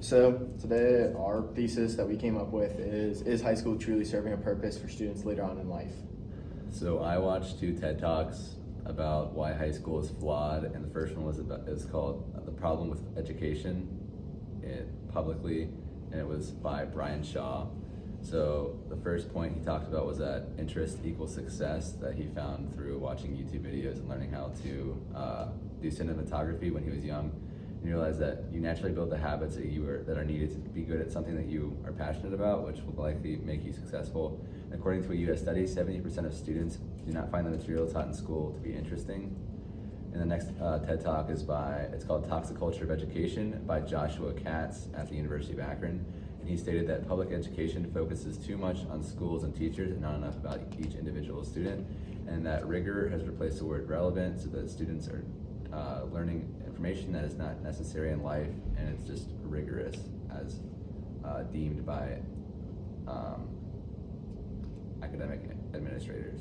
So today our thesis that we came up with is high school truly serving a purpose for students later on in life? So I watched two TED Talks about why high school is flawed, and the first one is called "The Problem with Education," publicly, and it was by Brian Shaw. So the first point he talked about was that interest equals success, that he found through watching YouTube videos and learning how to do cinematography when he was young. And you realize that you naturally build the habits that are needed to be good at something that you are passionate about, which will likely make you successful. And according to a U.S. study, 70% of students do not find the material taught in school to be interesting. And the next TED Talk it's called Toxic Culture of Education by Joshua Katz at the University of Akron. And he stated that public education focuses too much on schools and teachers and not enough about each individual student, and that rigor has replaced the word relevant, so that students are learning information that is not necessary in life, and it's just rigorous as deemed by academic administrators.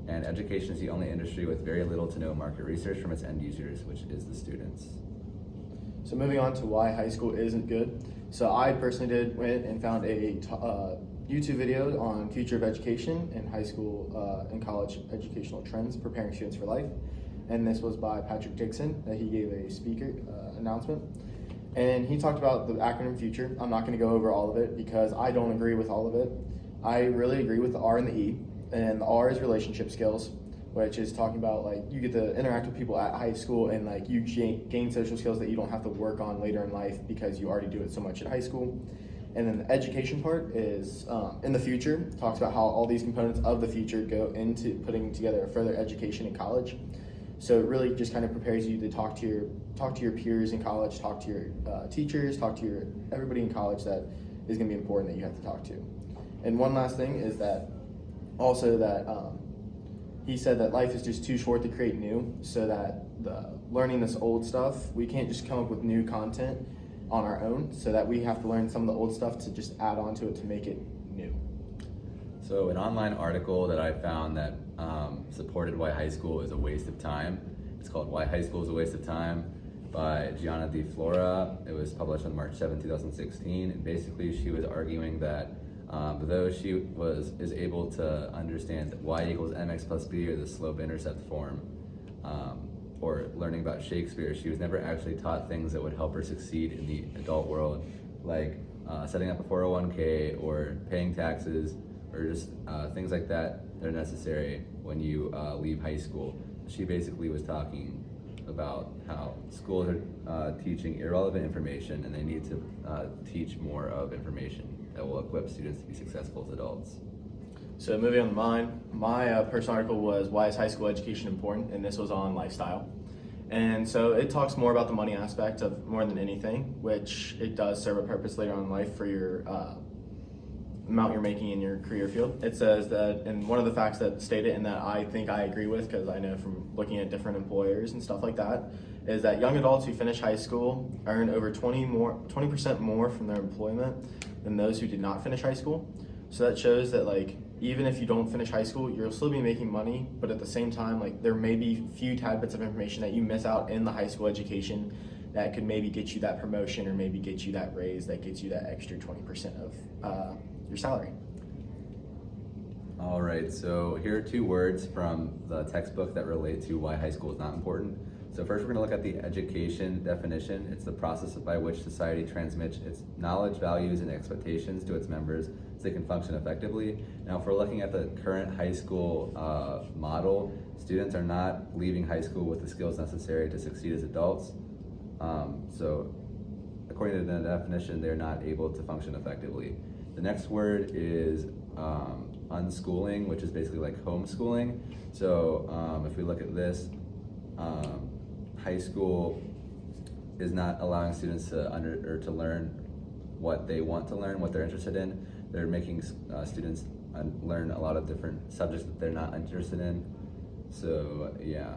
And education is the only industry with very little to no market research from its end users, which is the students. So moving on to why high school isn't good. So I personally went and found a YouTube video on future of education in high school and college educational trends, preparing students for life. And this was by Patrick Dixon, that he gave a speaker announcement. And he talked about the acronym FUTURE. I'm not going to go over all of it because I don't agree with all of it. I really agree with the R and the E. And the R is relationship skills, which is talking about like you get to interact with people at high school and like you gain social skills that you don't have to work on later in life because you already do it so much at high school. And then the education part is in the future, talks about how all these components of the future go into putting together a further education in college. So it really just kind of prepares you to talk to your peers in college, talk to your teachers, talk to everybody in college that is going to be important that you have to talk to. And one last thing is that also that he said that life is just too short to create new, so that learning this old stuff, we can't just come up with new content on our own, so that we have to learn some of the old stuff to just add on to it to make it new. So an online article that I found that supported why high school is a waste of time. It's called "Why High School is a Waste of Time" by Gianna Di Flora. It was published on March 7, 2016. And basically she was arguing that though she is able to understand that y equals mx plus b, or the slope-intercept form, or learning about Shakespeare, she was never actually taught things that would help her succeed in the adult world, like setting up a 401k or paying taxes, or just things like that that are necessary when you leave high school. She basically was talking about how schools are teaching irrelevant information, and they need to teach more of information that will equip students to be successful as adults. So moving on to mine, my personal article was "Why is high school education important?" and this was on lifestyle. And so it talks more about the money aspect of more than anything, which it does serve a purpose later on in life for your amount you're making in your career field. It says that, and one of the facts that stated and that I think I agree with, because I know from looking at different employers and stuff like that, is that young adults who finish high school earn over 20% more from their employment than those who did not finish high school. So that shows that like even if you don't finish high school, you'll still be making money, but at the same time, like there may be few tad bits of information that you miss out in the high school education that could maybe get you that promotion or maybe get you that raise that gets you that extra 20% of your salary. All right, so here are two words from the textbook that relate to why high school is not important. So first we're going to look at the education definition. It's the process by which society transmits its knowledge, values, and expectations to its members so they can function effectively. Now if we're looking at the current high school model, students are not leaving high school with the skills necessary to succeed as adults. So according to the definition, they're not able to function effectively. The next word is unschooling, which is basically like homeschooling. So if we look at this, high school is not allowing students to learn what they want to learn, what they're interested in. They're making students learn a lot of different subjects that they're not interested in. So yeah.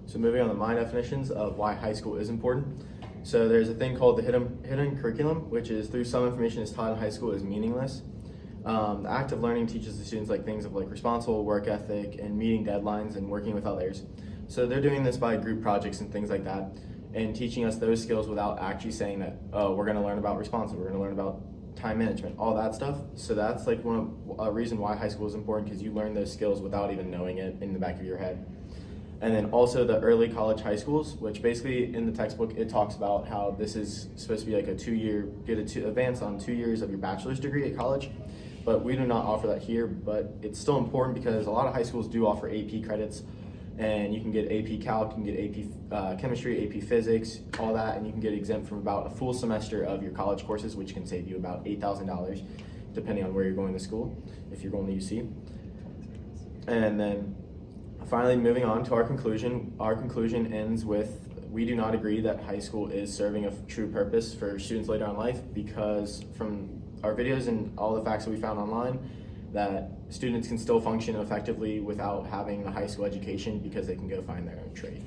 So moving on to my definitions of why high school is important. So there's a thing called the hidden curriculum, which is through some information is taught in high school is meaningless. The act of learning teaches the students like things of like responsible work ethic and meeting deadlines and working with others. So they're doing this by group projects and things like that. and teaching us those skills without actually saying that, oh, we're going to learn about responsive, we're going to learn about time management, all that stuff. So that's like a reason why high school is important, because you learn those skills without even knowing it in the back of your head. And then also the early college high schools, which basically in the textbook it talks about how this is supposed to be like a 2-year, advance on 2 years of your bachelor's degree at college. But we do not offer that here, but it's still important because a lot of high schools do offer AP credits, and you can get AP Calc, you can get AP Chemistry, AP Physics, all that, and you can get exempt from about a full semester of your college courses, which can save you about $8,000 depending on where you're going to school, if you're going to UC. And then finally, moving on to our conclusion ends with, we do not agree that high school is serving a true purpose for students later on in life, because from our videos and all the facts that we found online, that students can still function effectively without having a high school education because they can go find their own trade.